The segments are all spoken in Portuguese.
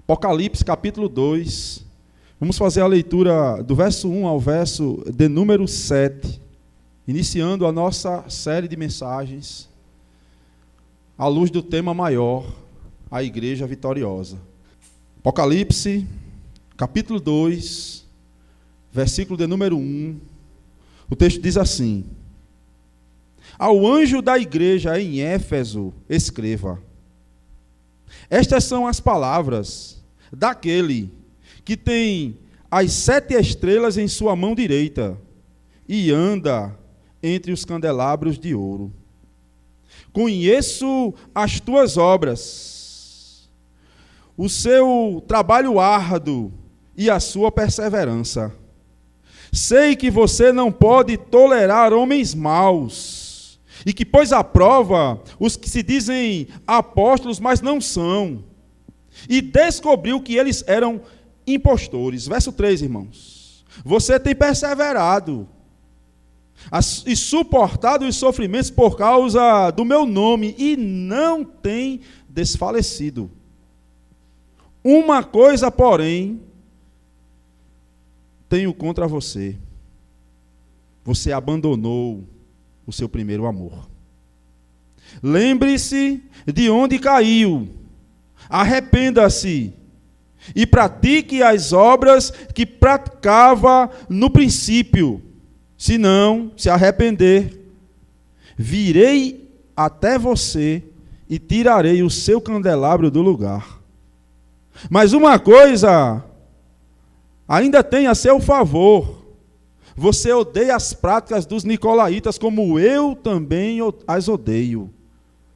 Apocalipse capítulo 2. Vamos fazer a leitura do verso 1 ao verso de número 7, iniciando a nossa série de mensagens à luz do tema maior, a Igreja Vitoriosa. Apocalipse capítulo 2, versículo de número 1, o texto diz assim: Ao anjo da igreja em Éfeso, escreva: Estas são as palavras daquele que tem as 7 estrelas em sua mão direita e anda entre os candelabros de ouro. Conheço as tuas obras, o seu trabalho árduo e a sua perseverança. Sei que você não pode tolerar homens maus, e que pôs à prova os que se dizem apóstolos, mas não são, e descobriu que eles eram impostores. Verso 3, irmãos. Você tem perseverado e suportado os sofrimentos por causa do meu nome, e não tem desfalecido. Uma coisa, porém, tenho contra você: você abandonou o seu primeiro amor. Lembre-se de onde caiu, arrependa-se e pratique as obras que praticava no princípio. Se não se arrepender, virei até você e tirarei o seu candelabro do lugar. Mas uma coisa ainda tem a seu favor: você odeia as práticas dos nicolaítas, como eu também as odeio.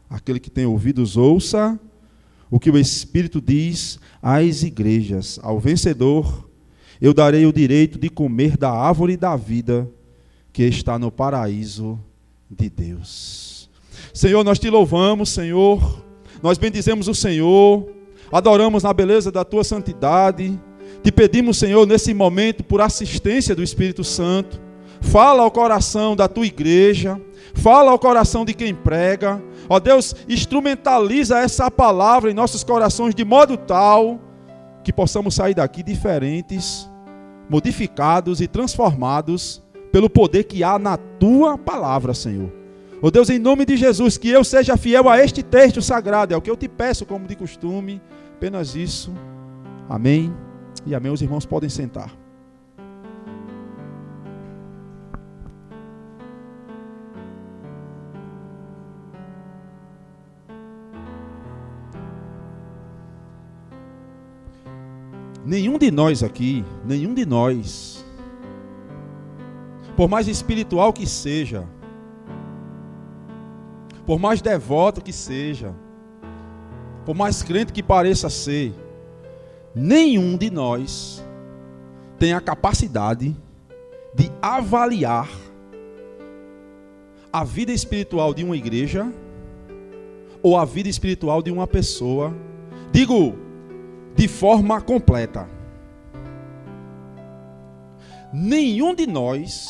Aquele que tem ouvidos, ouça o que o Espírito diz às igrejas. Ao vencedor, eu darei o direito de comer da árvore da vida que está no paraíso de Deus. Senhor, nós te louvamos, Senhor. Nós bendizemos o Senhor, adoramos na beleza da tua santidade. Te pedimos, Senhor, nesse momento, por assistência do Espírito Santo. Fala ao coração da tua igreja, fala ao coração de quem prega. Ó Deus, instrumentaliza essa palavra em nossos corações de modo tal que possamos sair daqui diferentes, modificados e transformados pelo poder que há na tua palavra, Senhor. Ó Deus, em nome de Jesus, que eu seja fiel a este texto sagrado, é o que eu te peço como de costume, apenas isso. Amém. E amém, os irmãos podem sentar. Nenhum de nós aqui, por mais espiritual que seja, por mais devoto que seja, por mais crente que pareça ser, nenhum de nós tem a capacidade de avaliar a vida espiritual de uma igreja ou a vida espiritual de uma pessoa, digo, de forma completa. Nenhum de nós,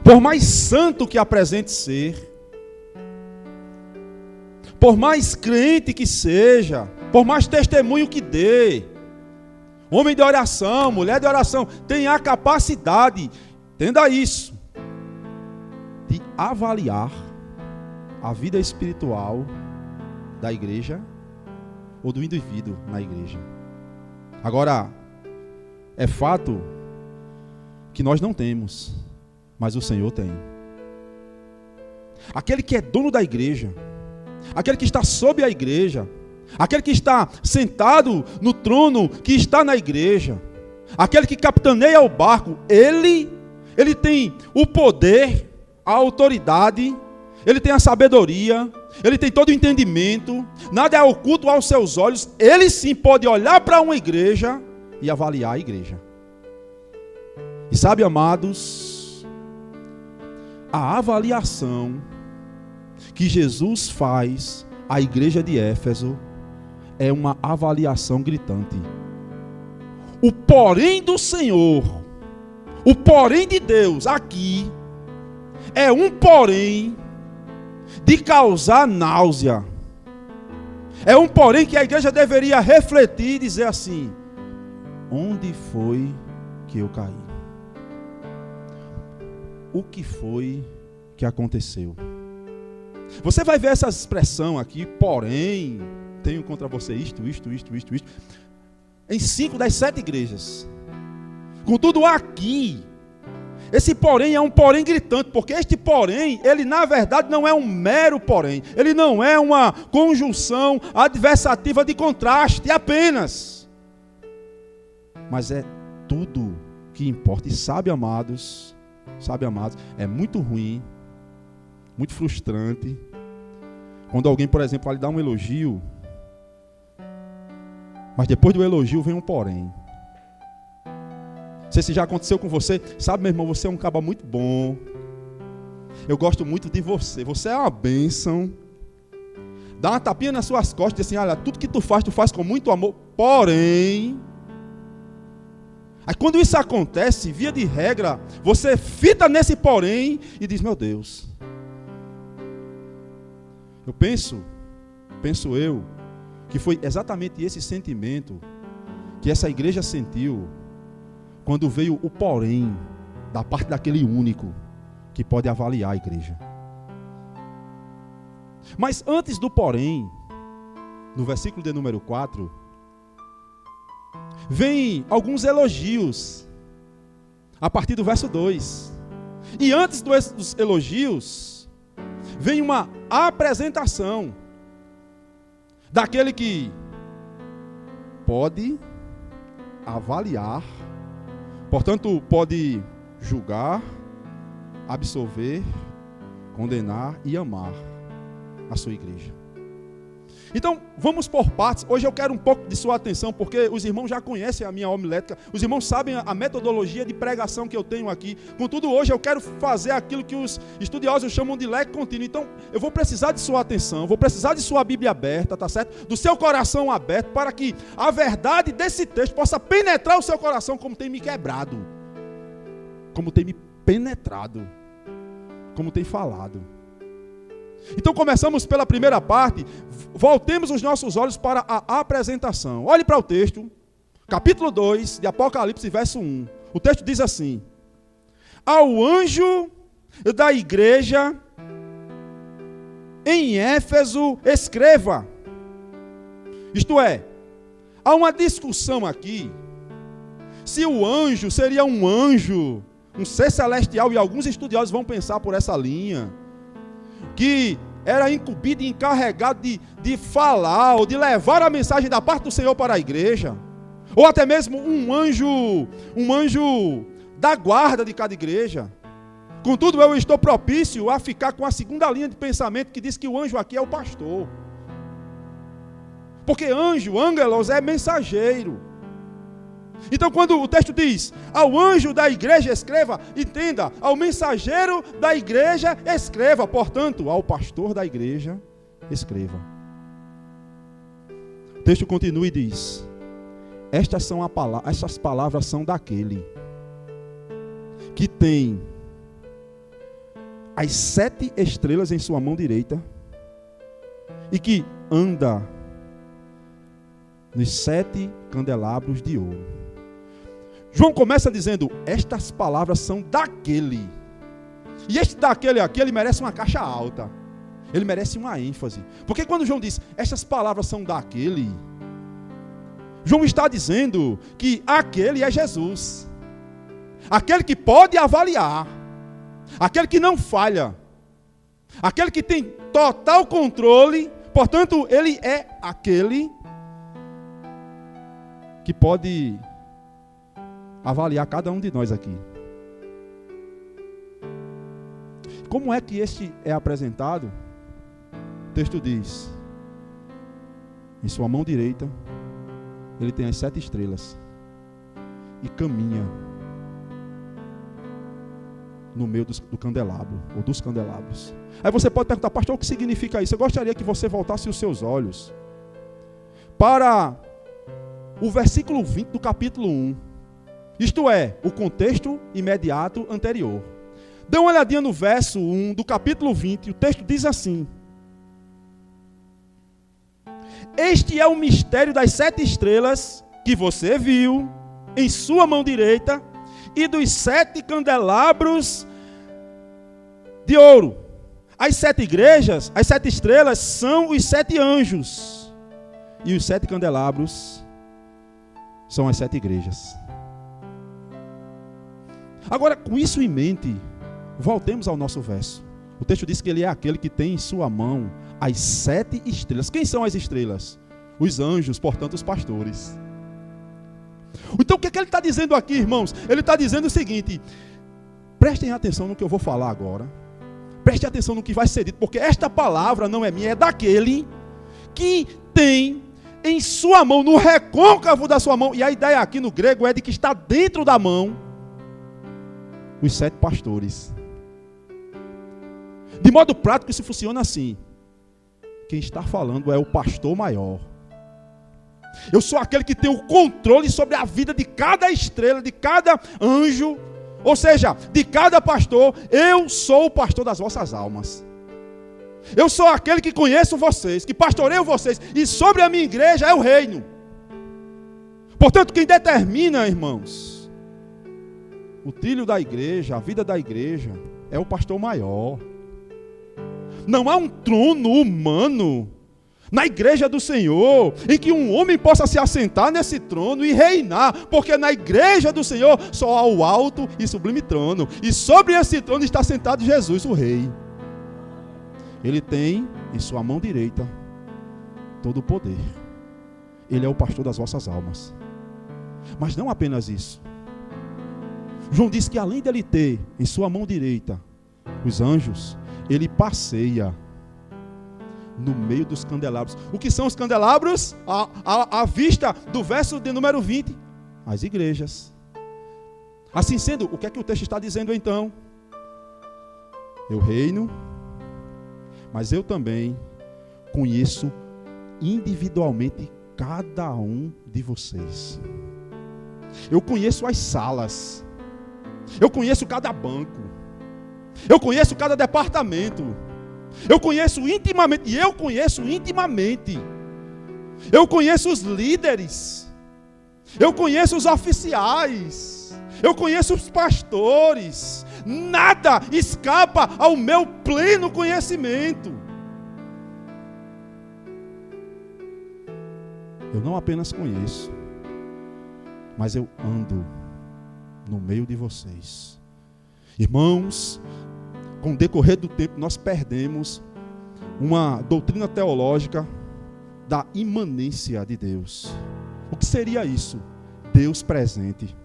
por mais santo que apresente ser, por mais crente que seja, por mais testemunho que dê, homem de oração, mulher de oração, tem a capacidade, entenda isso, de avaliar a vida espiritual da igreja ou do indivíduo na igreja. Agora, é fato que nós não temos, mas o Senhor tem. Aquele que é dono da igreja, aquele que está sob a igreja, aquele que está sentado no trono que está na igreja, aquele que capitaneia o barco, ele tem o poder, a autoridade, ele tem a sabedoria, ele tem todo o entendimento, nada é oculto aos seus olhos. Ele sim pode olhar para uma igreja e avaliar a igreja. E sabe, amados, a avaliação que Jesus faz à igreja de Éfeso é uma avaliação gritante. O porém do Senhor, o porém de Deus aqui, é um porém de causar náusea. É um porém que a igreja deveria refletir e dizer assim: onde foi que eu caí? O que foi que aconteceu? Você vai ver essa expressão aqui, porém, tenho contra você isto, em 5 das 7 igrejas. Contudo, aqui, esse porém é um porém gritante, porque este porém, ele na verdade não é um mero porém, ele não é uma conjunção adversativa de contraste apenas, mas é tudo que importa. E sabe, amados, é muito ruim, muito frustrante, quando alguém, por exemplo, lhe dá um elogio, mas depois do elogio vem um porém. Não sei se já aconteceu com você. Sabe, meu irmão, você é um caba muito bom. Eu gosto muito de você. Você é uma bênção. Dá uma tapinha nas suas costas e diz assim: olha, tudo que tu faz com muito amor. Porém, aí quando isso acontece, via de regra, você fita nesse porém e diz: meu Deus. Eu penso que foi exatamente esse sentimento que essa igreja sentiu quando veio o porém da parte daquele único que pode avaliar a igreja. Mas antes do porém, no versículo de número 4, vem alguns elogios, a partir do verso 2. E antes dos elogios, vem uma apresentação daquele que pode avaliar, portanto, pode julgar, absolver, condenar e amar a sua igreja. Então, vamos por partes. Hoje eu quero um pouco de sua atenção, porque os irmãos já conhecem a minha homilética, os irmãos sabem a metodologia de pregação que eu tenho aqui. Contudo, hoje eu quero fazer aquilo que os estudiosos chamam de leque contínuo. Então, eu vou precisar de sua atenção, vou precisar de sua Bíblia aberta, tá certo? Do seu coração aberto, para que a verdade desse texto possa penetrar o seu coração, como tem me quebrado, como tem me penetrado, como tem falado. Então começamos pela primeira parte. Voltemos os nossos olhos para a apresentação. Olhe para o texto, capítulo 2 de Apocalipse, verso 1. O texto diz assim: ao anjo da igreja em Éfeso escreva. Isto é, há uma discussão aqui se o anjo seria um anjo, um ser celestial, e alguns estudiosos vão pensar por essa linha, que era incumbido e encarregado de falar ou de levar a mensagem da parte do Senhor para a igreja, ou até mesmo um anjo da guarda de cada igreja. Contudo, eu estou propício a ficar com a segunda linha de pensamento, que diz que o anjo aqui é o pastor, porque anjo, angelos, é mensageiro. Então, quando o texto diz, ao anjo da igreja escreva, entenda, ao mensageiro da igreja escreva, portanto, ao pastor da igreja escreva. O texto continua e diz, estas palavras são daquele que tem as 7 estrelas em sua mão direita e que anda nos 7 candelabros de ouro. João começa dizendo, estas palavras são daquele. E este daquele aqui, ele merece uma caixa alta. Ele merece uma ênfase. Porque quando João diz, estas palavras são daquele, João está dizendo que aquele é Jesus. Aquele que pode avaliar. Aquele que não falha. Aquele que tem total controle. Portanto, ele é aquele que pode avaliar cada um de nós aqui. Como é que este é apresentado? O texto diz, em sua mão direita, ele tem as 7 estrelas e caminha no meio do candelabro, ou dos candelabros. Aí você pode perguntar, pastor, o que significa isso? Eu gostaria que você voltasse os seus olhos para o versículo 20 do capítulo 1. Isto é, o contexto imediato anterior. Dê uma olhadinha no verso 1 do capítulo 20, o texto diz assim: Este é o mistério das 7 estrelas que você viu em sua mão direita e dos 7 candelabros de ouro. As 7 igrejas, as 7 estrelas são os 7 anjos. E os 7 candelabros são as 7 igrejas. Agora, com isso em mente, voltemos ao nosso verso. O texto diz que ele é aquele que tem em sua mão as 7 estrelas. Quem são as estrelas? Os anjos, portanto, os pastores. Então, o que é que ele está dizendo aqui, irmãos? Ele está dizendo o seguinte: prestem atenção no que eu vou falar agora. Prestem atenção no que vai ser dito, porque esta palavra não é minha, é daquele que tem em sua mão, no recôncavo da sua mão, e a ideia aqui no grego é de que está dentro da mão, os 7 pastores. De modo prático, isso funciona assim. Quem está falando é o pastor maior. Eu sou aquele que tem o controle sobre a vida de cada estrela, de cada anjo, ou seja, de cada pastor. Eu sou o pastor das vossas almas. Eu sou aquele que conheço vocês, que pastoreio vocês, e sobre a minha igreja é o reino. Portanto, quem determina, irmãos, o trilho da igreja, a vida da igreja, é o pastor maior. Não há um trono humano na igreja do Senhor em que um homem possa se assentar nesse trono e reinar, porque na igreja do Senhor só há o alto e sublime trono, e sobre esse trono está sentado Jesus, o rei. Ele tem em sua mão direita todo o poder. Ele é o pastor das vossas almas. Mas não apenas isso. João diz que além dele ter em sua mão direita os anjos, ele passeia no meio dos candelabros. O que são os candelabros? À vista do verso de número 20. As igrejas. Assim sendo, o que é que o texto está dizendo então? Eu reino, mas eu também conheço individualmente cada um de vocês. Eu conheço as salas. Eu conheço cada banco. Eu conheço cada departamento. Eu conheço intimamente. E eu conheço intimamente. Eu conheço os líderes. Eu conheço os oficiais. Eu conheço os pastores. Nada escapa ao meu pleno conhecimento. Eu não apenas conheço, mas eu ando no meio de vocês. Irmãos, com o decorrer do tempo nós perdemos uma doutrina teológica da imanência de Deus. O que seria isso? Deus presente.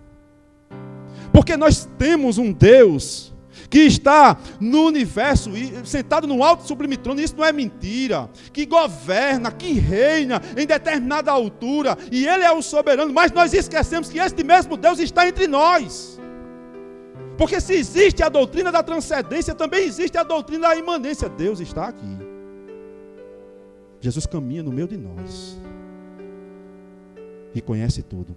Porque nós temos um Deus que está no universo, sentado no alto e sublime trono, isso não é mentira, que governa, que reina em determinada altura, e Ele é o soberano, mas nós esquecemos que este mesmo Deus está entre nós. Porque se existe a doutrina da transcendência, também existe a doutrina da imanência. Deus está aqui. Jesus caminha no meio de nós e conhece tudo.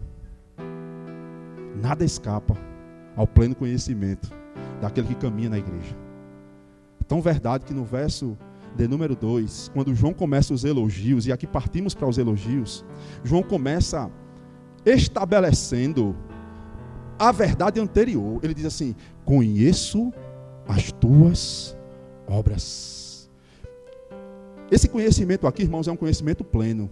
Nada escapa ao pleno conhecimento daquele que caminha na igreja. Tão verdade que no verso de número 2, quando João começa os elogios, e aqui partimos para os elogios, João começa estabelecendo a verdade anterior. Ele diz assim: conheço as tuas obras. Esse conhecimento aqui, irmãos, é um conhecimento pleno.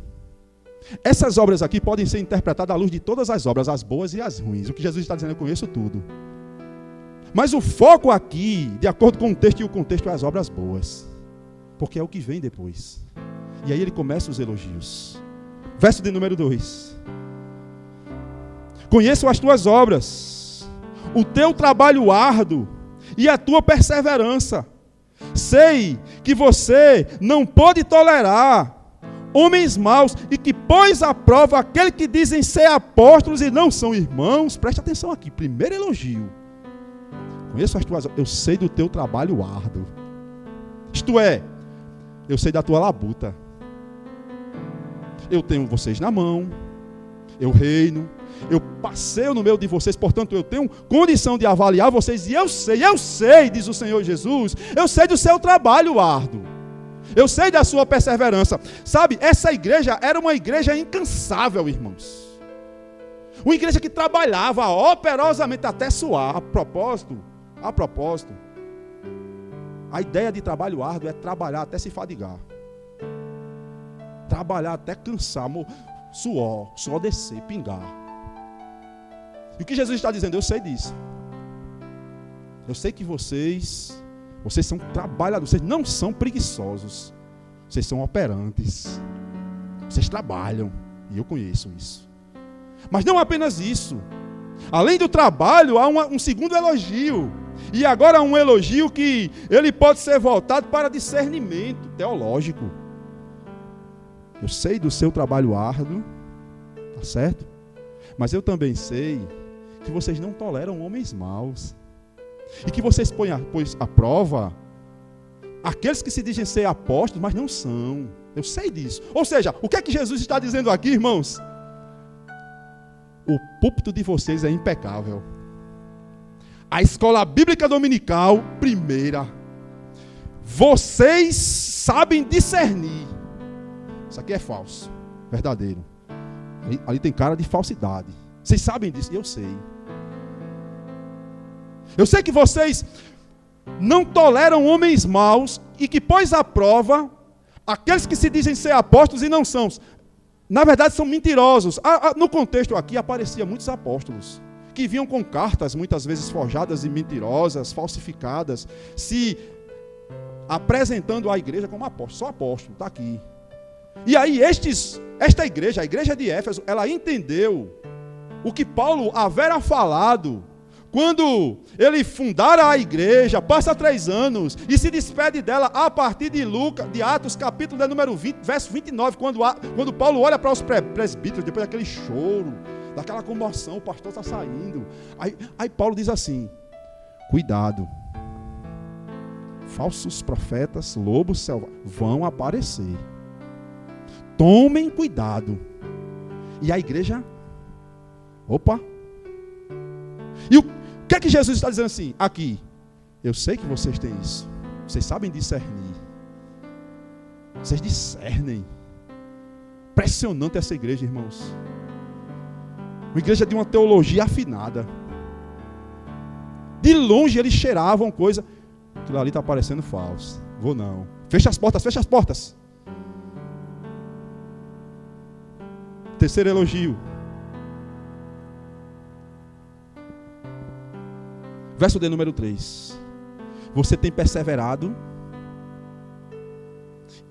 Essas obras aqui podem ser interpretadas à luz de todas as obras, as boas e as ruins. O que Jesus está dizendo, eu conheço tudo. Mas o foco aqui, de acordo com o texto, e o contexto, é as obras boas. Porque é o que vem depois. E aí ele começa os elogios. Verso de número 2. Conheço as tuas obras, o teu trabalho árduo e a tua perseverança. Sei que você não pode tolerar homens maus e que pôs à prova aquele que dizem ser apóstolos e não são irmãos. Preste atenção aqui, primeiro elogio. Conheço as tuas obras, eu sei do teu trabalho árduo. Isto é, eu sei da tua labuta. Eu tenho vocês na mão, eu reino, eu passeio no meio de vocês, portanto eu tenho condição de avaliar vocês, e eu sei, diz o Senhor Jesus, eu sei do seu trabalho árduo. Eu sei da sua perseverança. Sabe, essa igreja era uma igreja incansável, irmãos. Uma igreja que trabalhava operosamente até suar. A propósito, a ideia de trabalho árduo é trabalhar até se fadigar. Trabalhar até cansar, suor descer, pingar. E o que Jesus está dizendo? Eu sei disso. Eu sei que vocês são trabalhadores, vocês não são preguiçosos. Vocês são operantes. Vocês trabalham, e eu conheço isso. Mas não apenas isso. Além do trabalho, há um segundo elogio. E agora um elogio que ele pode ser voltado para discernimento teológico. Eu sei do seu trabalho árduo, tá certo? Mas eu também sei que vocês não toleram homens maus. E que vocês põem à prova aqueles que se dizem ser apóstolos, mas não são. Eu sei disso. Ou seja, o que é que Jesus está dizendo aqui, irmãos? O púlpito de vocês é impecável. A escola bíblica dominical, primeira. Vocês sabem discernir. Isso aqui é falso, verdadeiro. Ali tem cara de falsidade. Vocês sabem disso? Eu sei. Eu sei que vocês não toleram homens maus e que pôs à prova aqueles que se dizem ser apóstolos e não são. Na verdade, são mentirosos. No contexto aqui, apareciam muitos apóstolos que vinham com cartas, muitas vezes forjadas e mentirosas, falsificadas, se apresentando à igreja como apóstolo. Só apóstolo, está aqui. E aí, esta igreja, a igreja de Éfeso, ela entendeu o que Paulo havera falado quando ele fundara a igreja, passa 3 anos e se despede dela a partir de Atos, capítulo número 20, verso 29, quando Paulo olha para os presbíteros, depois daquele choro, daquela comoção, o pastor está saindo. Aí Paulo diz assim: cuidado, falsos profetas, lobos selvagens vão aparecer. Tomem cuidado. E a igreja, opa. E o que é que Jesus está dizendo assim? Aqui, eu sei que vocês têm isso. Vocês sabem discernir. Vocês discernem. Impressionante essa igreja, irmãos. Uma igreja de uma teologia afinada. De longe eles cheiravam coisa. Aquilo ali está parecendo falso. Vou não. Fecha as portas, fecha as portas. Terceiro elogio. Verso de número 3. Você tem perseverado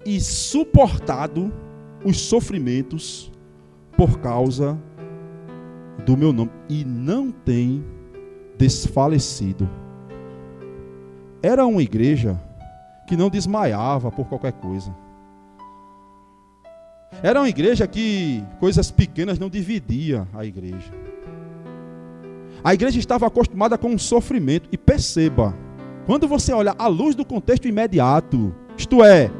e suportado os sofrimentos por causa do meu nome e não tem desfalecido. Era uma igreja que não desmaiava por qualquer coisa. Era uma igreja que coisas pequenas não dividia a igreja. A igreja estava acostumada com o sofrimento. E perceba, quando você olha à luz do contexto imediato, isto é,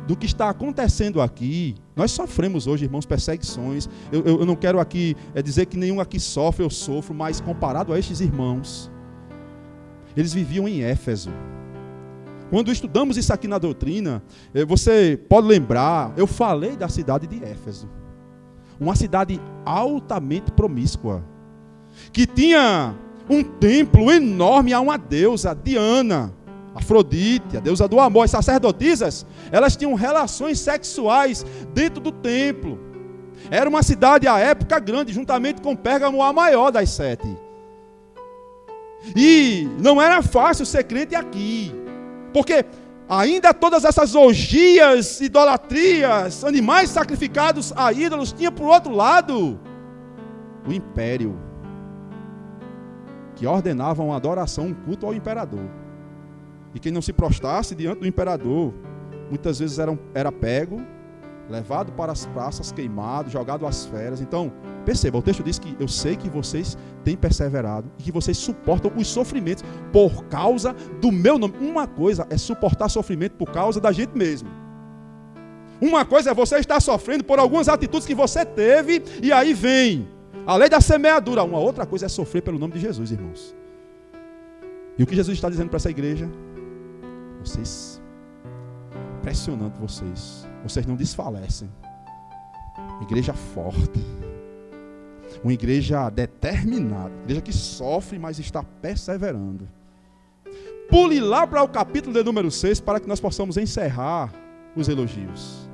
do que está acontecendo aqui, nós sofremos hoje, irmãos, perseguições. Eu não quero aqui dizer que nenhum aqui sofre, eu sofro, mas comparado a estes irmãos, eles viviam em Éfeso. Quando estudamos isso aqui na doutrina, você pode lembrar, eu falei da cidade de Éfeso. Uma cidade altamente promíscua, que tinha um templo enorme a uma deusa, Diana, Afrodite, a deusa do amor. As sacerdotisas, elas tinham relações sexuais dentro do templo. Era uma cidade à época grande, juntamente com Pérgamo, a maior das 7. E não era fácil ser crente aqui, porque ainda todas essas orgias, idolatrias, animais sacrificados a ídolos, tinha por outro lado o império, que ordenava uma adoração, um culto ao imperador. E quem não se prostrasse diante do imperador, muitas vezes era pego, levado para as praças, queimado, jogado às feras. Então, perceba, o texto diz que eu sei que vocês têm perseverado e que vocês suportam os sofrimentos por causa do meu nome. Uma coisa é suportar sofrimento por causa da gente mesmo. Uma coisa é você estar sofrendo por algumas atitudes que você teve e aí vem a lei da semeadura. Uma outra coisa é sofrer pelo nome de Jesus, irmãos. E o que Jesus está dizendo para essa igreja? Vocês impressionante vocês. Vocês não desfalecem. Igreja forte. Uma igreja determinada. Igreja que sofre, mas está perseverando. Pule lá para o capítulo de número 6 para que nós possamos encerrar os elogios.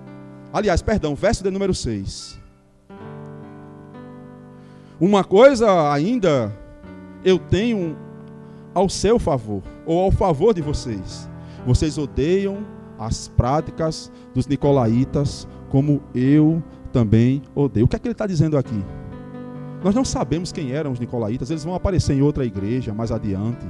Aliás, perdão, verso de número 6. Uma coisa ainda eu tenho ao seu favor, ou ao favor de vocês. Vocês odeiam as práticas dos nicolaítas, como eu também odeio. O que é que ele está dizendo aqui? Nós não sabemos quem eram os nicolaítas, eles vão aparecer em outra igreja mais adiante.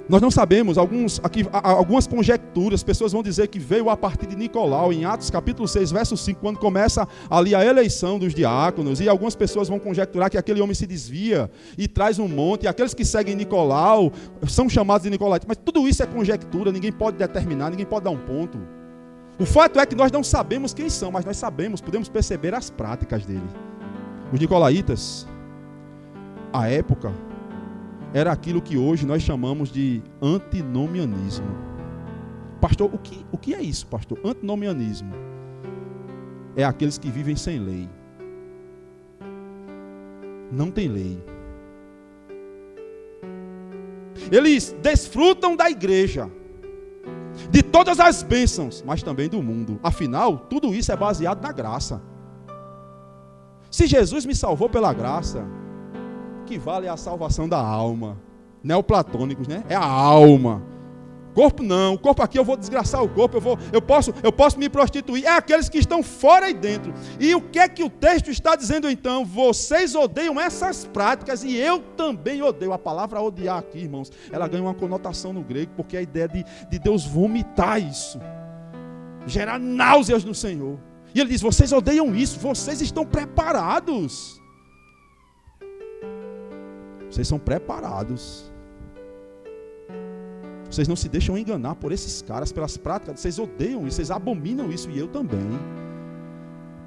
Nós não sabemos, algumas conjecturas, pessoas vão dizer que veio a partir de Nicolau, em Atos capítulo 6, verso 5, quando começa ali a eleição dos diáconos, e algumas pessoas vão conjecturar que aquele homem se desvia e traz um monte, e aqueles que seguem Nicolau são chamados de Nicolaitas, mas tudo isso é conjectura, ninguém pode determinar, ninguém pode dar um ponto. O fato é que nós não sabemos quem são, mas nós sabemos, podemos perceber as práticas dele. Os nicolaítas, à época, era aquilo que hoje nós chamamos de antinomianismo. Pastor, o que é isso, pastor? Antinomianismo é aqueles que vivem sem lei. Não tem lei. Eles desfrutam da igreja, de todas as bênçãos, mas também do mundo. Afinal, tudo isso é baseado na graça. Se Jesus me salvou pela graça, que vale a salvação da alma. Neoplatônicos, né? É a alma. Corpo não, o corpo aqui eu vou desgraçar o corpo, eu posso me prostituir. É aqueles que estão fora e dentro. E o que é que o texto está dizendo então? Vocês odeiam essas práticas e eu também odeio. A palavra odiar aqui, irmãos, ela ganha uma conotação no grego, porque é a ideia de Deus vomitar isso, gerar náuseas no Senhor. E ele diz, vocês odeiam isso, vocês estão preparados. Vocês são preparados. Vocês não se deixam enganar por esses caras, pelas práticas. Vocês odeiam isso, vocês abominam isso, e eu também.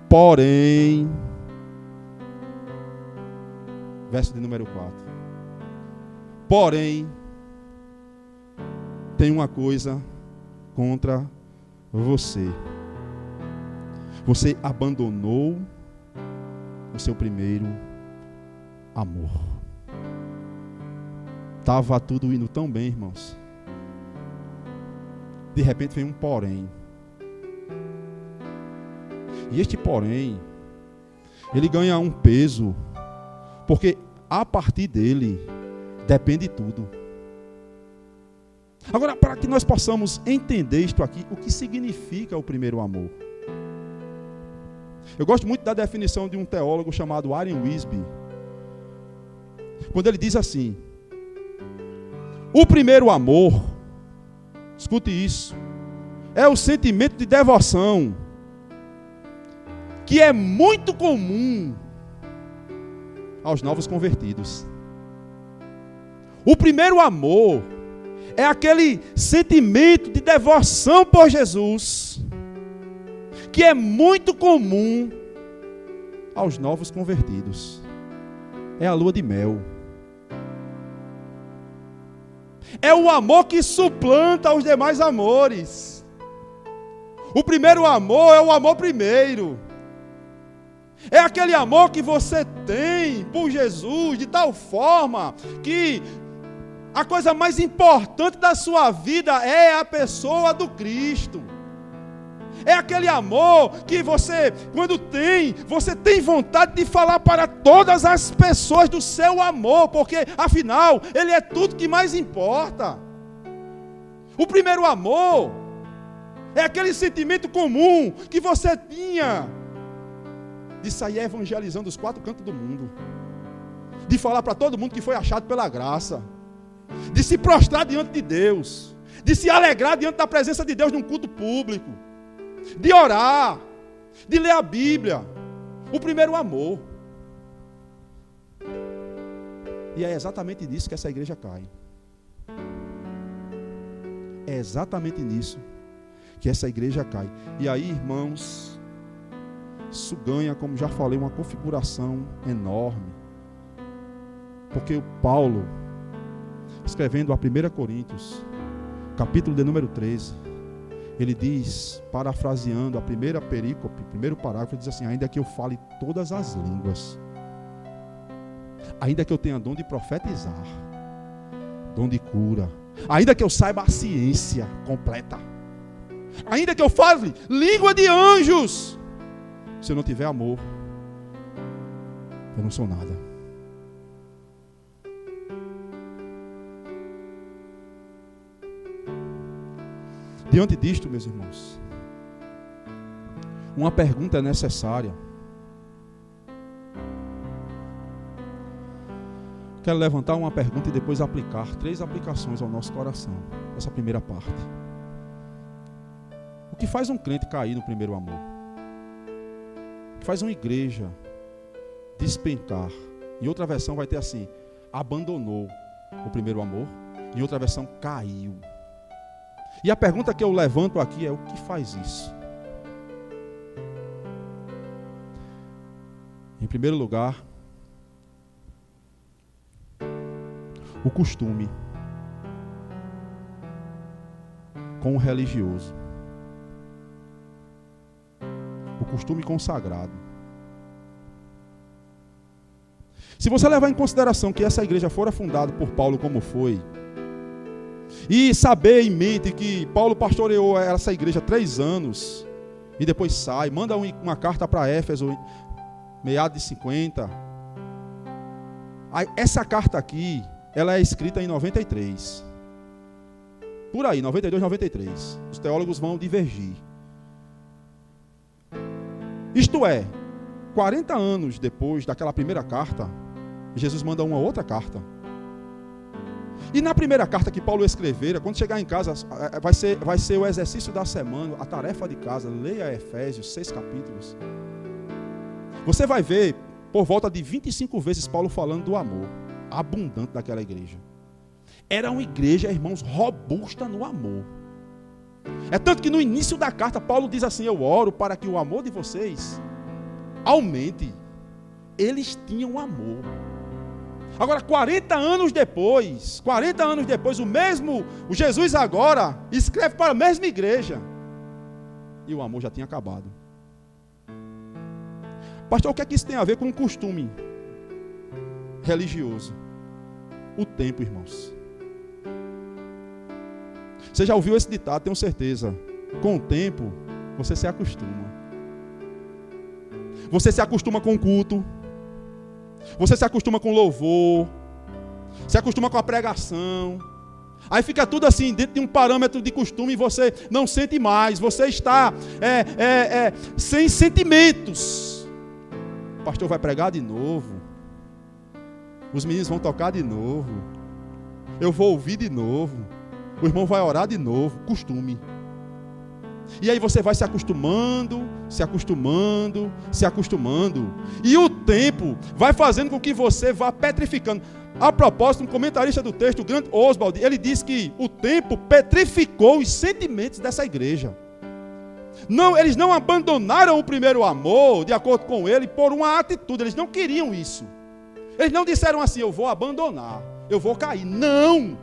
Porém, verso de número 4. Porém, tem uma coisa contra você. Você abandonou o seu primeiro amor. Estava tudo indo tão bem, irmãos. De repente vem um porém. E este porém, ele ganha um peso, porque a partir dele depende tudo. Agora, para que nós possamos entender isto aqui, o que significa o primeiro amor? Eu gosto muito da definição de um teólogo chamado Warren Wiersbe, quando ele diz assim: o primeiro amor, escute isso, é o sentimento de devoção que é muito comum aos novos convertidos. O primeiro amor é aquele sentimento de devoção por Jesus que é muito comum aos novos convertidos. É a lua de mel. É o amor que suplanta os demais amores. O primeiro amor é o amor primeiro. É aquele amor que você tem por Jesus de tal forma que a coisa mais importante da sua vida é a pessoa do Cristo. É aquele amor que você, quando tem, você tem vontade de falar para todas as pessoas do seu amor, porque afinal, ele é tudo que mais importa. O primeiro amor é aquele sentimento comum que você tinha de sair evangelizando os 4 cantos do mundo, de falar para todo mundo que foi achado pela graça, de se prostrar diante de Deus, de se alegrar diante da presença de Deus num culto público, de orar, de ler a Bíblia. O primeiro amor. E é exatamente nisso que essa igreja cai. É exatamente nisso que essa igreja cai. E aí, irmãos, isso ganha, como já falei, uma configuração enorme. Porque o Paulo, escrevendo a 1 Coríntios, capítulo de número 13, Ele diz, parafraseando a primeira perícope, o primeiro parágrafo, ele diz assim: ainda que eu fale todas as línguas, ainda que eu tenha dom de profetizar, dom de cura, ainda que eu saiba a ciência completa, ainda que eu fale língua de anjos, se eu não tiver amor, eu não sou nada. Diante disto, meus irmãos, uma pergunta é necessária. Quero levantar uma pergunta e depois aplicar 3 aplicações ao nosso coração, essa primeira parte. O que faz um crente cair no primeiro amor? O que faz uma igreja despencar? Em outra versão vai ter assim: abandonou o primeiro amor. Em outra versão, caiu. E a pergunta que eu levanto aqui é: o que faz isso? Em primeiro lugar, o costume com o religioso. O costume consagrado. Se você levar em consideração que essa igreja fora fundada por Paulo como foi, e saber em mente que Paulo pastoreou essa igreja 3 anos, e depois sai, manda uma carta para Éfeso, meados de 50. Essa carta aqui, ela é escrita em 93. Por aí, 92, 93. Os teólogos vão divergir. Isto é, 40 anos depois daquela primeira carta, Jesus manda uma outra carta. E na primeira carta que Paulo escrevera, quando chegar em casa, vai ser o exercício da semana, a tarefa de casa, leia Efésios, 6 capítulos. Você vai ver, por volta de 25 vezes, Paulo falando do amor abundante daquela igreja. Era uma igreja, irmãos, robusta no amor. É tanto que no início da carta, Paulo diz assim: eu oro para que o amor de vocês aumente. Eles tinham amor. Agora, 40 anos depois, o Jesus agora escreve para a mesma igreja. E o amor já tinha acabado. Pastor, o que é que isso tem a ver com o costume religioso? O tempo, irmãos. Você já ouviu esse ditado, tenho certeza. Com o tempo, você se acostuma. Você se acostuma com o culto. Você se acostuma com o louvor. Se acostuma com a pregação. Aí fica tudo assim, dentro de um parâmetro de costume, e você não sente mais. Você está sem sentimentos. O pastor vai pregar de novo. Os meninos vão tocar de novo. Eu vou ouvir de novo. O irmão vai orar de novo. Costume. E aí você vai se acostumando. E o tempo vai fazendo com que você vá petrificando. A propósito, um comentarista do texto, o grande Oswald, ele diz que o tempo petrificou os sentimentos dessa igreja. Não, eles não abandonaram o primeiro amor, de acordo com ele, por uma atitude. Eles não queriam isso. Eles não disseram assim: eu vou abandonar, eu vou cair. Não!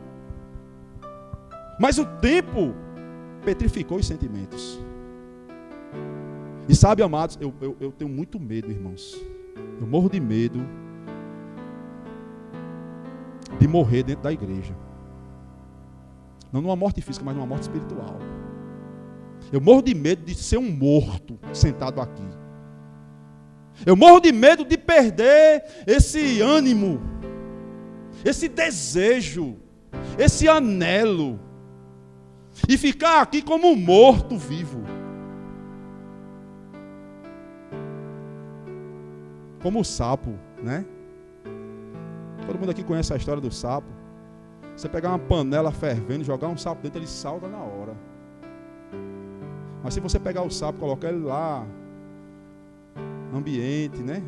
Mas o tempo petrificou os sentimentos. E sabe, amados, eu tenho muito medo, irmãos. Eu morro de medo de morrer dentro da igreja. Não numa morte física, mas numa morte espiritual. Eu morro de medo de ser um morto sentado aqui. Eu morro de medo de perder esse ânimo, esse desejo, esse anelo, e ficar aqui como um morto vivo. Como o sapo, né? Todo mundo aqui conhece a história do sapo. Você pegar uma panela fervendo, jogar um sapo dentro, ele salta na hora. Mas se você pegar o sapo, colocar ele lá, ambiente, né?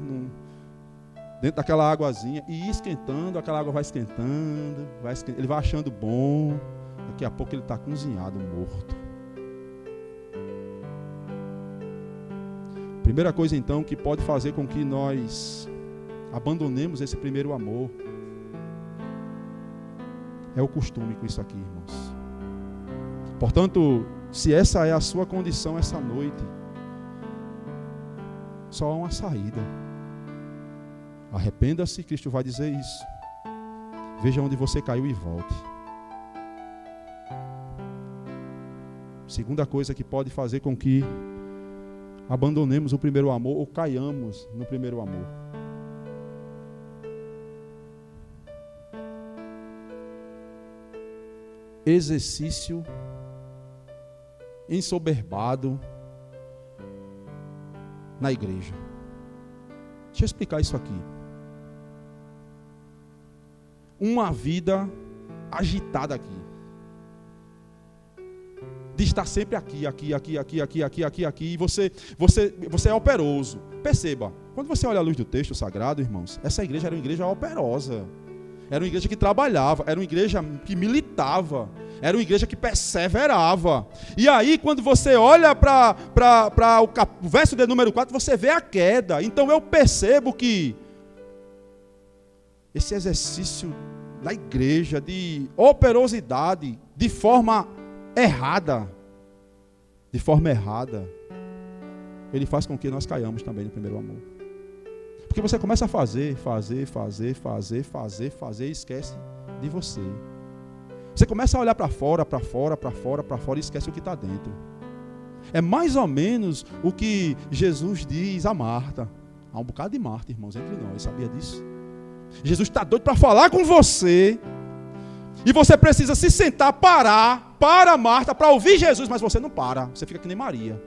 Dentro daquela águazinha, e ir esquentando, aquela água vai esquentando, ele vai achando bom. Daqui a pouco ele está cozinhado, morto. Primeira coisa então que pode fazer com que nós abandonemos esse primeiro amor é o costume com isso aqui, irmãos. Portanto, Se essa é a sua condição essa noite, só há uma saída. Arrependa-se, Cristo vai dizer isso. Veja onde você caiu e volte. Segunda coisa que pode fazer com que abandonemos o primeiro amor ou caiamos no primeiro amor. Exercício ensoberbado na igreja. Deixa eu explicar isso aqui. Uma vida agitada aqui. De estar sempre aqui, e você é operoso. Perceba, quando você olha a luz do texto sagrado, irmãos, essa igreja era uma igreja operosa. Era uma igreja que trabalhava, era uma igreja que militava, era uma igreja que perseverava. E aí, quando você olha para o verso de número 4, você vê a queda. Então eu percebo que esse exercício da igreja de operosidade, de forma errada, ele faz com que nós caiamos também no primeiro amor. Porque você começa a fazer, e esquece de você. Você começa a olhar para fora, e esquece o que está dentro. É mais ou menos o que Jesus diz a Marta. Há um bocado de Marta, irmãos, entre nós, sabia disso? Jesus está doido para falar com você. E você precisa se sentar, parar, para Marta, para ouvir Jesus, mas você não para. Você fica que nem Maria.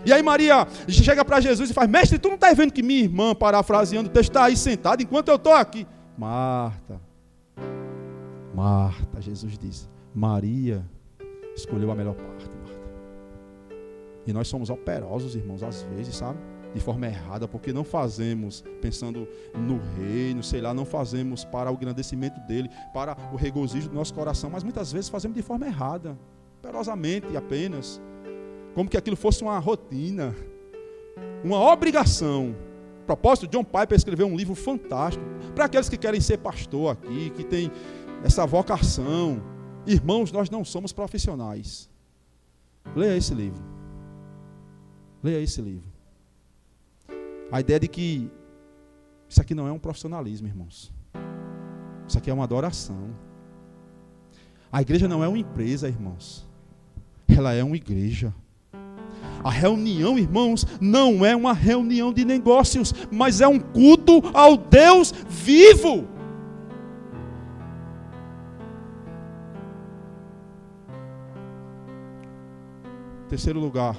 E aí Maria chega para Jesus e faz: mestre, tu não está vendo que minha irmã, parafraseando o texto, está aí sentada enquanto eu estou aqui? Marta, Jesus diz, Maria escolheu a melhor parte, Marta. E nós somos operosos, irmãos, às vezes, sabe? De forma errada, porque não fazemos pensando no reino, sei lá, não fazemos para o engrandecimento dele, para o regozijo do nosso coração, mas muitas vezes fazemos de forma errada, operosamente apenas, como que aquilo fosse uma rotina, uma obrigação. A propósito, John Piper escreveu um livro fantástico para aqueles que querem ser pastor aqui, que tem essa vocação. Irmãos, nós não somos profissionais. Leia esse livro. A ideia de que isso aqui não é um profissionalismo, irmãos. Isso aqui é uma adoração. A igreja não é uma empresa, irmãos. Ela é uma igreja. A reunião, irmãos, não é uma reunião de negócios, mas é um culto ao Deus vivo. Terceiro lugar,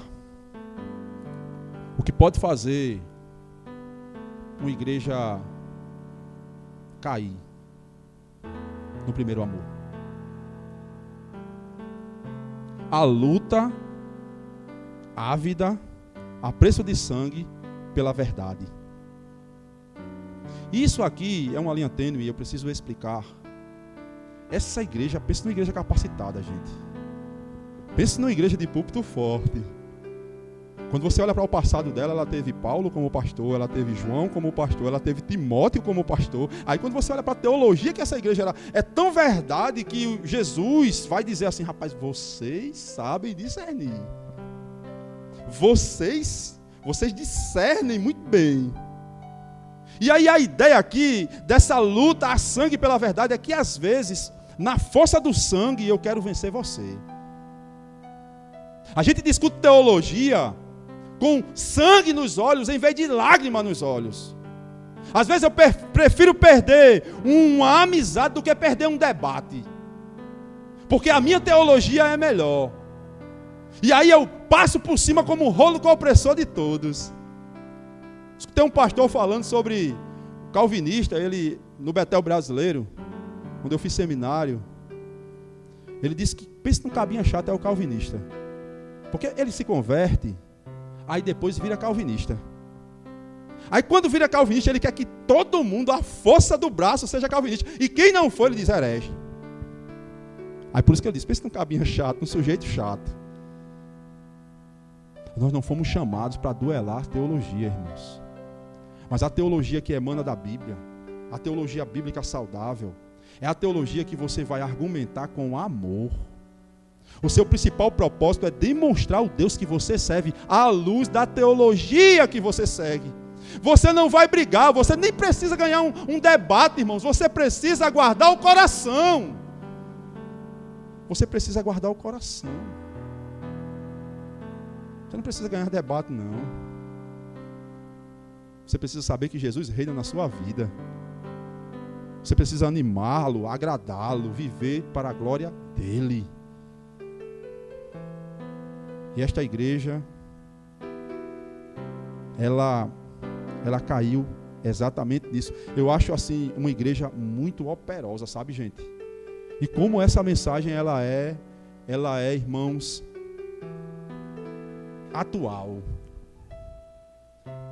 o que pode fazer uma igreja cair no primeiro amor? A luta ávida, a preço de sangue, pela verdade. Isso aqui é uma linha tênue e eu preciso explicar. Essa igreja, pensa numa igreja capacitada, gente. Pensa numa igreja de púlpito forte. Quando você olha para o passado dela, ela teve Paulo como pastor, ela teve João como pastor, ela teve Timóteo como pastor. Aí quando você olha para a teologia que essa igreja era, é tão verdade que Jesus vai dizer assim: rapaz, vocês sabem discernir. Vocês discernem muito bem. E aí a ideia aqui dessa luta a sangue pela verdade é que às vezes, na força do sangue, eu quero vencer você. A gente discute teologia com sangue nos olhos em vez de lágrima nos olhos. Às vezes eu prefiro perder uma amizade do que perder um debate, porque a minha teologia é melhor. E aí eu passo por cima como um rolo compressor de todos. Escutei um pastor falando sobre calvinista, ele no Betel Brasileiro, quando eu fiz seminário, ele disse que pensa num cabinha chato é o calvinista. Porque ele se converte, aí depois vira calvinista. Aí quando vira calvinista, ele quer que todo mundo, a força do braço, seja calvinista. E quem não for, ele diz herege. Aí por isso que eu disse, pensa num cabinha chato, num sujeito chato. Nós não fomos chamados para duelar teologia, irmãos. Mas a teologia que emana da Bíblia, a teologia bíblica saudável, é a teologia que você vai argumentar com amor. O seu principal propósito é demonstrar o Deus que você serve à luz da teologia que você segue. Você não vai brigar, você nem precisa ganhar um debate, irmãos. Você precisa guardar o coração. Você precisa guardar o coração. Você não precisa ganhar debate, não. Você precisa saber que Jesus reina na sua vida. Você precisa animá-lo, agradá-lo, viver para a glória dele. E esta igreja, ela caiu exatamente nisso. Eu acho assim uma igreja muito operosa, sabe, gente? E como essa mensagem ela é, irmãos, atual.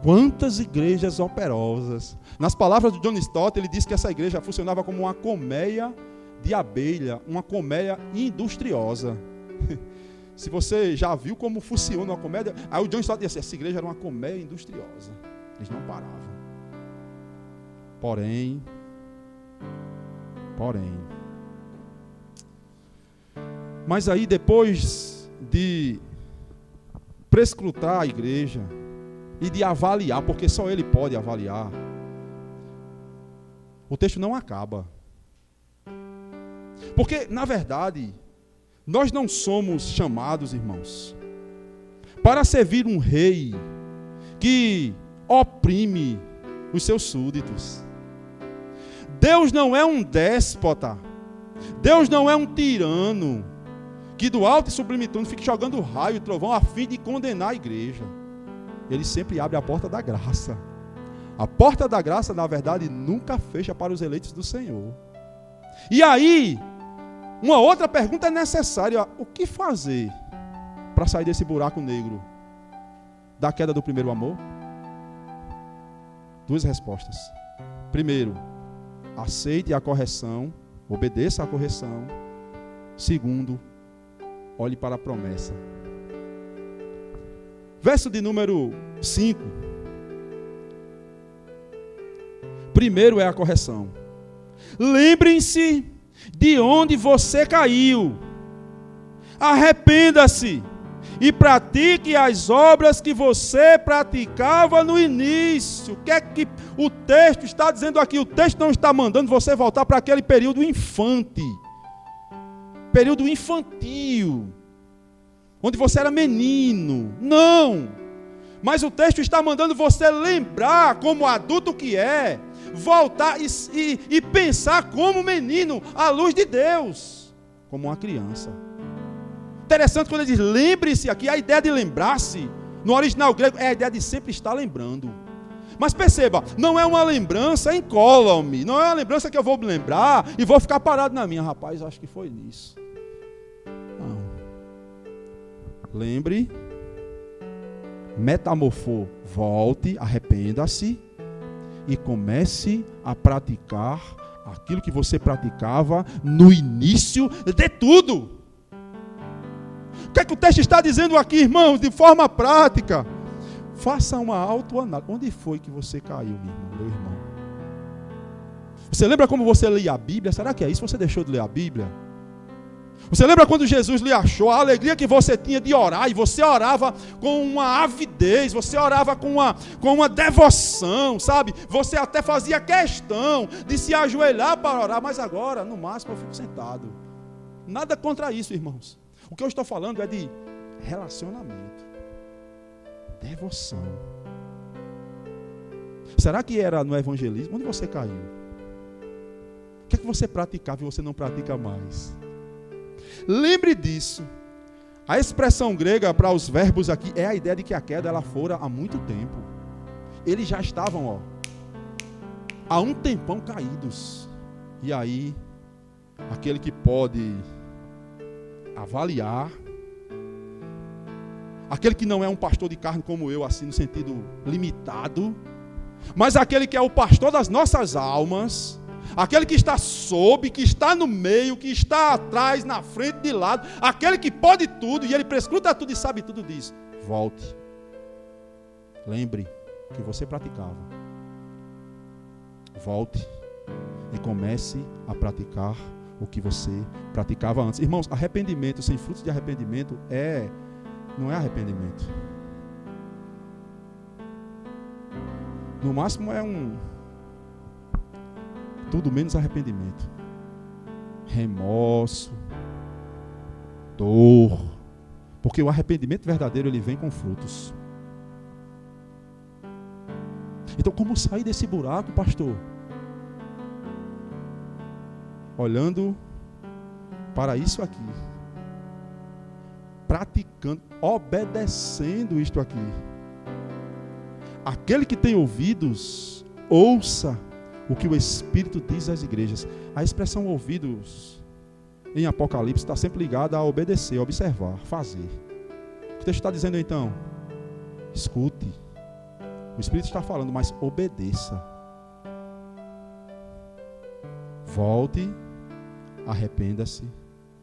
Quantas igrejas operosas. Nas palavras de John Stott, ele diz que essa igreja funcionava como uma colmeia de abelha, uma colmeia industriosa. Se você já viu como funciona uma colmeia, aí o John Stott disse, essa igreja era uma colmeia industriosa. Eles não paravam. Porém, mas aí depois de prescrutar a igreja e de avaliar, porque só ele pode avaliar, o texto não acaba. Porque, na verdade, nós não somos chamados, irmãos, para servir um rei que oprime os seus súditos. Deus não é um déspota. Deus não é um tirano que do alto e sublime trono fique jogando raio e trovão a fim de condenar a igreja. Ele sempre abre a porta da graça. A porta da graça, na verdade, nunca fecha para os eleitos do Senhor. E aí, uma outra pergunta é necessária. O que fazer para sair desse buraco negro da queda do primeiro amor? Duas respostas. Primeiro, aceite a correção, obedeça à correção. Segundo, olhe para a promessa. Verso de número 5. Primeiro é a correção. Lembrem-se de onde você caiu. Arrependa-se e pratique as obras que você praticava no início. O que é que o texto está dizendo aqui? O texto não está mandando você voltar para aquele período período infantil, onde você era menino. Não! Mas o texto está mandando você lembrar, como adulto que é, voltar e pensar como menino, à luz de Deus, como uma criança. Interessante quando ele diz, lembre-se aqui, a ideia de lembrar-se, no original grego, é a ideia de sempre estar lembrando. Mas perceba, não é uma lembrança incólume, não é uma lembrança que eu vou me lembrar e vou ficar parado na minha. Rapaz, acho que foi nisso. Não. Lembre, volte, arrependa-se e comece a praticar aquilo que você praticava no início de tudo. O que é que o texto está dizendo aqui, irmãos, de forma prática? Faça uma autoanálise. Onde foi que você caiu, meu irmão? Você lembra como você lia a Bíblia? Será que é isso? Você deixou de ler a Bíblia? Você lembra quando Jesus lhe achou? A alegria que você tinha de orar, e você orava com uma avidez, você orava com uma devoção, sabe? Você até fazia questão de se ajoelhar para orar, mas agora, no máximo, eu fico sentado. Nada contra isso, irmãos. O que eu estou falando é de relacionamento, devoção. Será que era no evangelismo? Onde você caiu? O que é que você praticava e você não pratica mais? Lembre disso. A expressão grega para os verbos aqui é a ideia de que a queda ela fora há muito tempo. Eles já estavam, há um tempão caídos. E aí, aquele que pode avaliar, aquele que não é um pastor de carne como eu, assim no sentido limitado, mas aquele que é o pastor das nossas almas, aquele que está sob, que está no meio, que está atrás, na frente, de lado, aquele que pode tudo, e ele prescruta tudo e sabe tudo disso. Volte. Lembre que você praticava. Volte e comece a praticar o que você praticava antes. Irmãos, arrependimento sem frutos de arrependimento não é arrependimento. No máximo é tudo menos arrependimento. Remorso, dor. Porque o arrependimento verdadeiro, ele vem com frutos. Então, como sair desse buraco, pastor? Olhando para isso aqui. Praticando, obedecendo isto aqui. Aquele que tem ouvidos, ouça o que o Espírito diz às igrejas. A expressão ouvidos em Apocalipse está sempre ligada a obedecer, observar, fazer. O que o texto está dizendo então? Escute. O Espírito está falando, mas obedeça. Volte, arrependa-se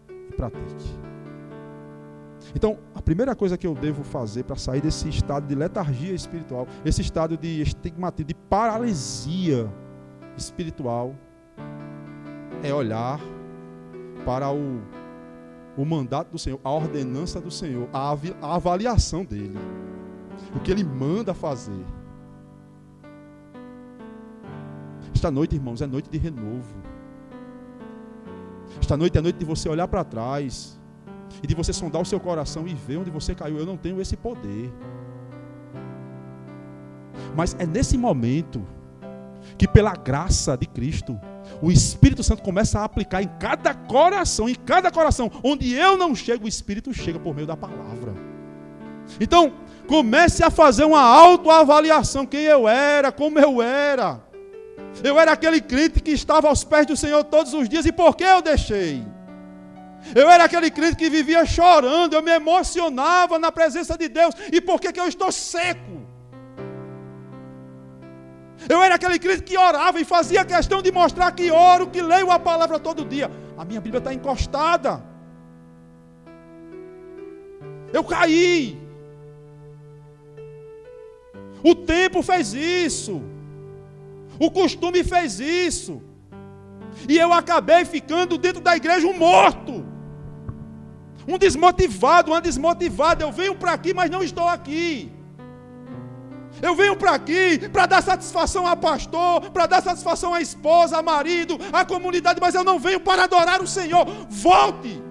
e pratique. Então, a primeira coisa que eu devo fazer para sair desse estado de letargia espiritual, esse estado de estigmatismo, de paralisia espiritual, é olhar para o mandato do Senhor, a ordenança do Senhor, a avaliação dele, o que ele manda fazer. Esta noite, irmãos, é noite de renovo. Esta noite é noite de você olhar para trás e de você sondar o seu coração e ver onde você caiu. Eu não tenho esse poder. Mas é nesse momento que, pela graça de Cristo, o Espírito Santo começa a aplicar em cada coração, onde eu não chego, o Espírito chega por meio da palavra. Então, comece a fazer uma autoavaliação, quem eu era, como eu era. Eu era aquele crente que estava aos pés do Senhor todos os dias, e por que eu deixei? Eu era aquele crente que vivia chorando, eu me emocionava na presença de Deus, e por que eu estou seco? Eu era aquele crente que orava e fazia questão de mostrar que oro, que leio a palavra todo dia. A minha Bíblia está encostada. Eu caí. O tempo fez isso. O costume fez isso. E eu acabei ficando dentro da igreja um morto. Um desmotivado, uma desmotivada. Eu venho para aqui, mas não estou aqui. Eu venho para aqui para dar satisfação a pastor, para dar satisfação à esposa, a marido, à comunidade, mas eu não venho para adorar o Senhor. Volte.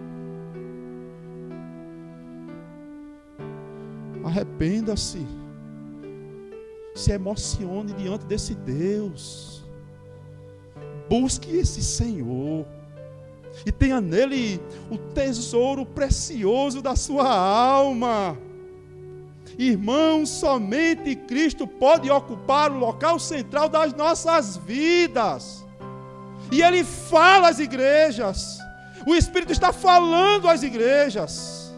Arrependa-se. Se emocione diante desse Deus. Busque esse Senhor. E tenha nele o tesouro precioso da sua alma. Irmãos, somente Cristo pode ocupar o local central das nossas vidas. E Ele fala às igrejas. O Espírito está falando às igrejas.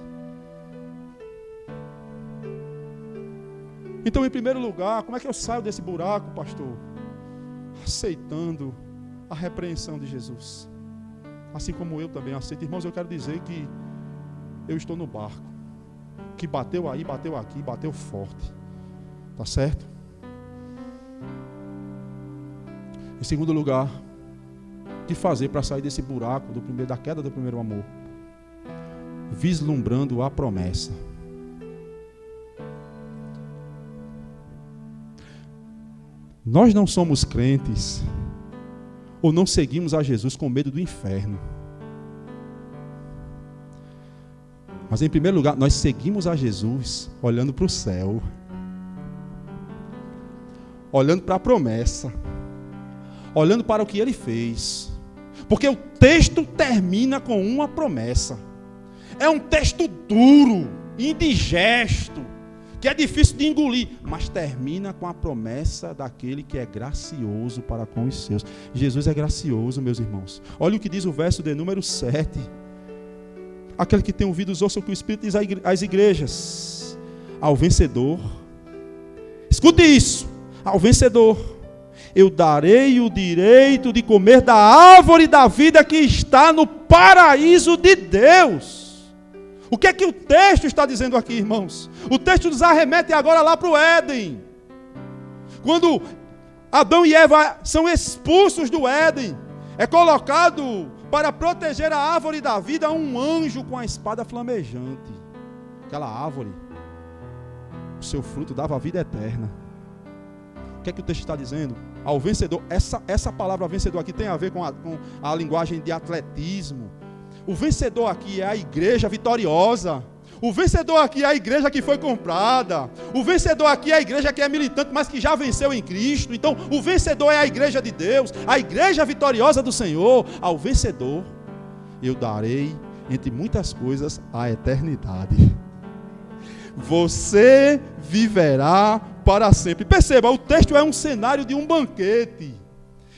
Então, em primeiro lugar, como é que eu saio desse buraco, pastor? Aceitando a repreensão de Jesus. Assim como eu também aceito. Irmãos, eu quero dizer que eu estou no barco. Que bateu aí, bateu aqui, bateu forte. Tá certo? Em segundo lugar, o que fazer para sair desse buraco da queda do primeiro amor? Vislumbrando a promessa. Nós não somos crentes ou não seguimos a Jesus com medo do inferno. Mas em primeiro lugar, nós seguimos a Jesus olhando para o céu. Olhando para a promessa. Olhando para o que Ele fez. Porque o texto termina com uma promessa. É um texto duro, indigesto, que é difícil de engolir, mas termina com a promessa daquele que é gracioso para com os seus. Jesus é gracioso, meus irmãos. Olha o que diz o verso de número 7. Aquele que tem ouvidos, ouça o que o Espírito diz às igrejas. Ao vencedor, escute isso, ao vencedor, eu darei o direito de comer da árvore da vida que está no paraíso de Deus. O que é que o texto está dizendo aqui, irmãos? O texto nos arremete agora lá para o Éden. Quando Adão e Eva são expulsos do Éden, é colocado para proteger a árvore da vida, um anjo com a espada flamejante. Aquela árvore, o seu fruto dava a vida eterna. O que é que o texto está dizendo? Ao vencedor, essa palavra vencedor aqui tem a ver com a linguagem de atletismo. O vencedor aqui é a igreja vitoriosa. O vencedor aqui é a igreja que foi comprada. O vencedor aqui é a igreja que é militante, mas que já venceu em Cristo. Então, o vencedor é a igreja de Deus, a igreja vitoriosa do Senhor. Ao vencedor, eu darei, entre muitas coisas, a eternidade. Você viverá para sempre. Perceba, o texto é um cenário de um banquete.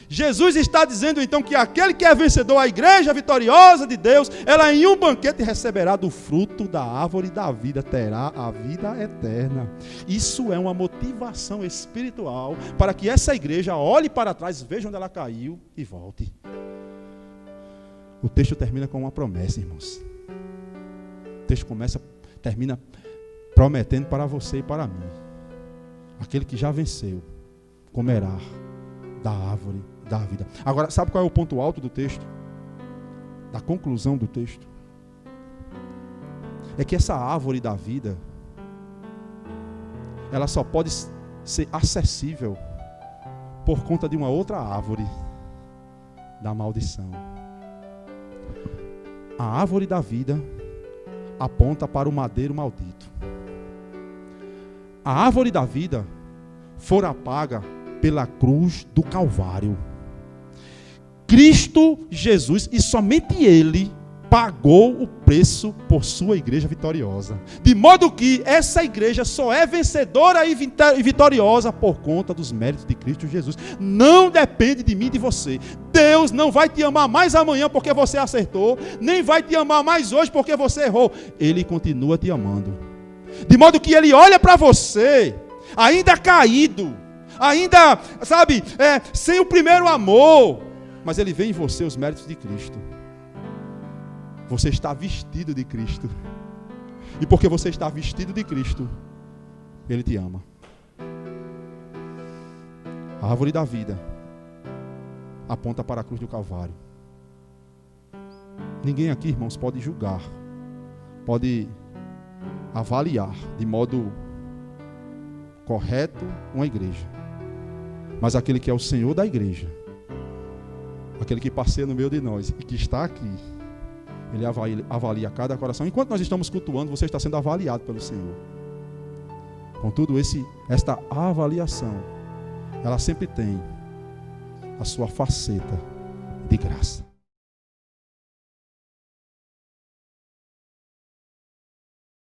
Jesus está dizendo então que aquele que é vencedor, a igreja vitoriosa de Deus, ela em um banquete receberá do fruto da árvore da vida, terá a vida eterna. Isso é uma motivação espiritual para que essa igreja olhe para trás, veja onde ela caiu e volte. O texto termina com uma promessa, irmãos. O texto termina prometendo para você e para mim: aquele que já venceu comerá da árvore da vida. Agora, sabe qual é o ponto alto do texto? Da conclusão do texto? É que essa árvore da vida, ela só pode ser acessível por conta de uma outra árvore da maldição. A árvore da vida aponta para o madeiro maldito. A árvore da vida fora paga pela cruz do Calvário. Cristo Jesus, e somente Ele, pagou o preço por sua igreja vitoriosa. De modo que essa igreja só é vencedora e vitoriosa por conta dos méritos de Cristo Jesus. Não depende de mim e de você. Deus não vai te amar mais amanhã porque você acertou, nem vai te amar mais hoje porque você errou. Ele continua te amando. De modo que Ele olha para você, ainda caído, ainda, sem o primeiro amor, mas Ele vê em você os méritos de Cristo. Você está vestido de Cristo. E porque você está vestido de Cristo, Ele te ama. A árvore da vida aponta para a cruz do Calvário. Ninguém aqui, irmãos, pode julgar, pode avaliar de modo correto uma igreja. Mas aquele que é o Senhor da igreja, aquele que passeia no meio de nós e que está aqui, Ele avalia cada coração. Enquanto nós estamos cultuando, você está sendo avaliado pelo Senhor. Contudo, esta avaliação, ela sempre tem a sua faceta de graça.